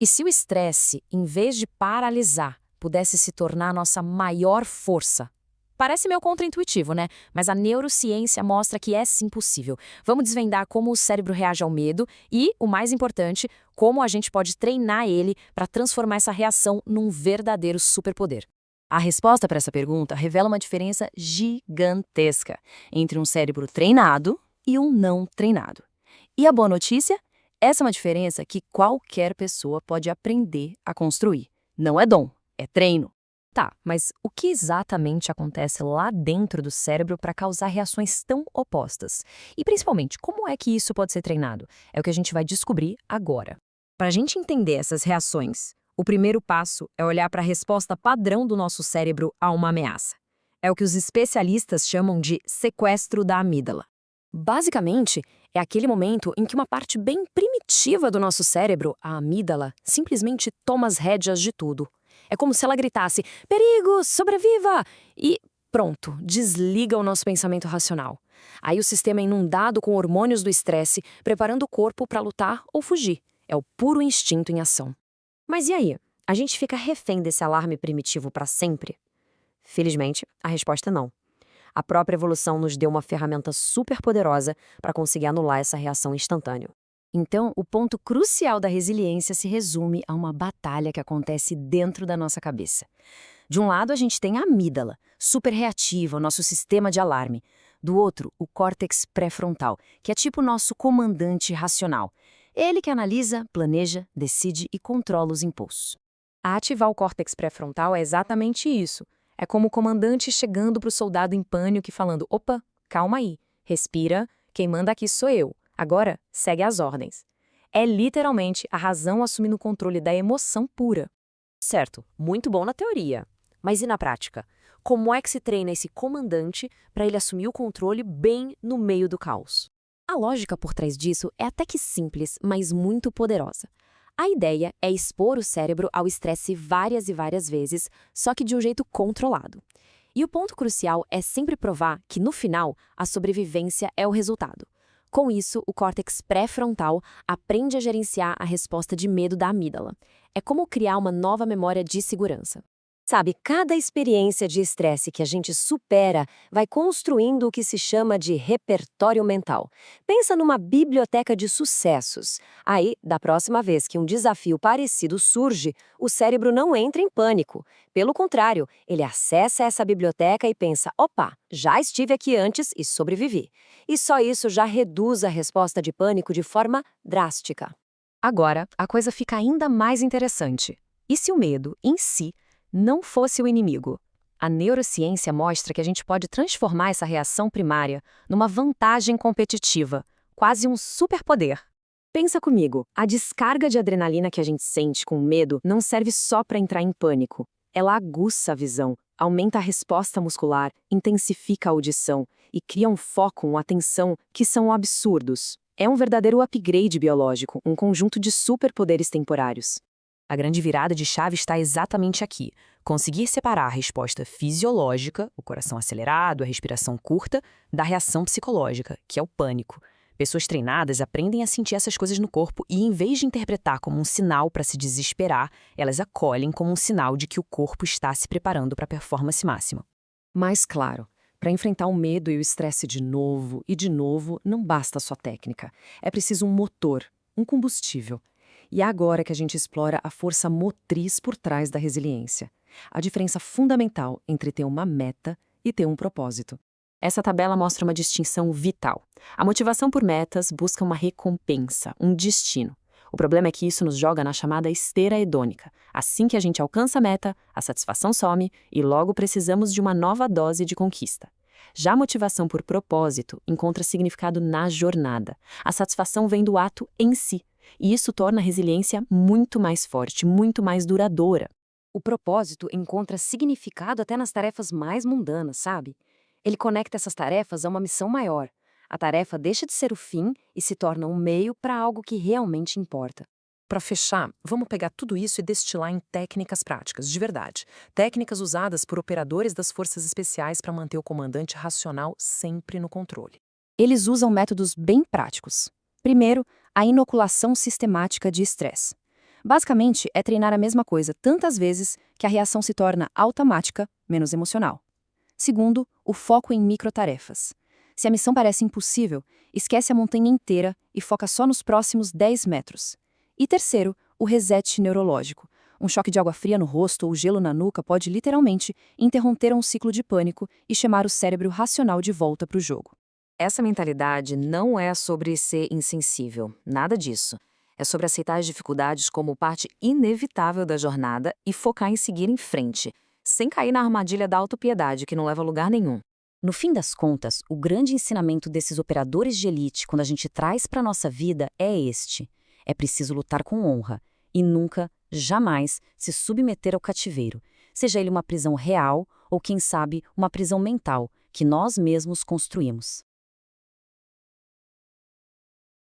E se o estresse, em vez de paralisar, pudesse se tornar nossa maior força? Parece meio contraintuitivo, né? Mas a neurociência mostra que é sim possível. Vamos desvendar como o cérebro reage ao medo e, o mais importante, como a gente pode treinar ele para transformar essa reação num verdadeiro superpoder. A resposta para essa pergunta revela uma diferença gigantesca entre um cérebro treinado e um não treinado. E a boa notícia? Essa é uma diferença que qualquer pessoa pode aprender a construir. Não é dom, é treino. Tá, mas o que exatamente acontece lá dentro do cérebro para causar reações tão opostas? E principalmente, como é que isso pode ser treinado? É o que a gente vai descobrir agora. Para a gente entender essas reações, o primeiro passo é olhar para a resposta padrão do nosso cérebro a uma ameaça. É o que os especialistas chamam de sequestro da amígdala. Basicamente, é aquele momento em que uma parte bem primitiva do nosso cérebro, a amígdala, simplesmente toma as rédeas de tudo. É como se ela gritasse: perigo, sobreviva! E pronto, desliga o nosso pensamento racional. Aí o sistema é inundado com hormônios do estresse, preparando o corpo para lutar ou fugir. É o puro instinto em ação. Mas e aí? A gente fica refém desse alarme primitivo para sempre? Felizmente, a resposta é não. A própria evolução nos deu uma ferramenta super poderosa para conseguir anular essa reação instantânea. Então, o ponto crucial da resiliência se resume a uma batalha que acontece dentro da nossa cabeça. De um lado, a gente tem a amígdala, super reativa, o nosso sistema de alarme. Do outro, o córtex pré-frontal, que é tipo o nosso comandante racional. Ele que analisa, planeja, decide e controla os impulsos. Ativar o córtex pré-frontal é exatamente isso. É como o comandante chegando para o soldado em pânico e falando: opa, calma aí, respira, quem manda aqui sou eu. Agora, segue as ordens. É literalmente a razão assumindo o controle da emoção pura. Certo, muito bom na teoria. Mas e na prática? Como é que se treina esse comandante para ele assumir o controle bem no meio do caos? A lógica por trás disso é até que simples, mas muito poderosa. A ideia é expor o cérebro ao estresse várias e várias vezes, só que de um jeito controlado. E o ponto crucial é sempre provar que, no final, a sobrevivência é o resultado. Com isso, o córtex pré-frontal aprende a gerenciar a resposta de medo da amígdala. É como criar uma nova memória de segurança. Sabe, cada experiência de estresse que a gente supera vai construindo o que se chama de repertório mental. Pensa numa biblioteca de sucessos. Aí, da próxima vez que um desafio parecido surge, o cérebro não entra em pânico. Pelo contrário, ele acessa essa biblioteca e pensa: opa, já estive aqui antes e sobrevivi. E só isso já reduz a resposta de pânico de forma drástica. Agora, a coisa fica ainda mais interessante. E se o medo, em si, não fosse o inimigo? A neurociência mostra que a gente pode transformar essa reação primária numa vantagem competitiva, quase um superpoder. Pensa comigo, a descarga de adrenalina que a gente sente com medo não serve só para entrar em pânico. Ela aguça a visão, aumenta a resposta muscular, intensifica a audição e cria um foco, uma atenção que são absurdos. É um verdadeiro upgrade biológico, um conjunto de superpoderes temporários. A grande virada de chave está exatamente aqui. Conseguir separar a resposta fisiológica, o coração acelerado, a respiração curta, da reação psicológica, que é o pânico. Pessoas treinadas aprendem a sentir essas coisas no corpo e, em vez de interpretar como um sinal para se desesperar, elas acolhem como um sinal de que o corpo está se preparando para a performance máxima. Mas, claro, para enfrentar o medo e o estresse de novo e de novo, não basta só técnica. É preciso um motor, um combustível. E é agora que a gente explora a força motriz por trás da resiliência. A diferença fundamental entre ter uma meta e ter um propósito. Essa tabela mostra uma distinção vital. A motivação por metas busca uma recompensa, um destino. O problema é que isso nos joga na chamada esteira hedônica. Assim que a gente alcança a meta, a satisfação some e logo precisamos de uma nova dose de conquista. Já a motivação por propósito encontra significado na jornada. A satisfação vem do ato em si. E isso torna a resiliência muito mais forte, muito mais duradoura. O propósito encontra significado até nas tarefas mais mundanas, sabe? Ele conecta essas tarefas a uma missão maior. A tarefa deixa de ser o fim e se torna um meio para algo que realmente importa. Para fechar, vamos pegar tudo isso e destilar em técnicas práticas, de verdade. Técnicas usadas por operadores das forças especiais para manter o comandante racional sempre no controle. Eles usam métodos bem práticos. Primeiro, a inoculação sistemática de estresse. Basicamente, é treinar a mesma coisa tantas vezes que a reação se torna automática, menos emocional. Segundo, o foco em microtarefas. Se a missão parece impossível, esquece a montanha inteira e foca só nos próximos 10 metros. E terceiro, o reset neurológico. Um choque de água fria no rosto ou gelo na nuca pode literalmente interromper um ciclo de pânico e chamar o cérebro racional de volta para o jogo. Essa mentalidade não é sobre ser insensível, nada disso. É sobre aceitar as dificuldades como parte inevitável da jornada e focar em seguir em frente, sem cair na armadilha da autopiedade que não leva a lugar nenhum. No fim das contas, o grande ensinamento desses operadores de elite quando a gente traz para a nossa vida é este. É preciso lutar com honra e nunca, jamais, se submeter ao cativeiro, seja ele uma prisão real ou, quem sabe, uma prisão mental que nós mesmos construímos.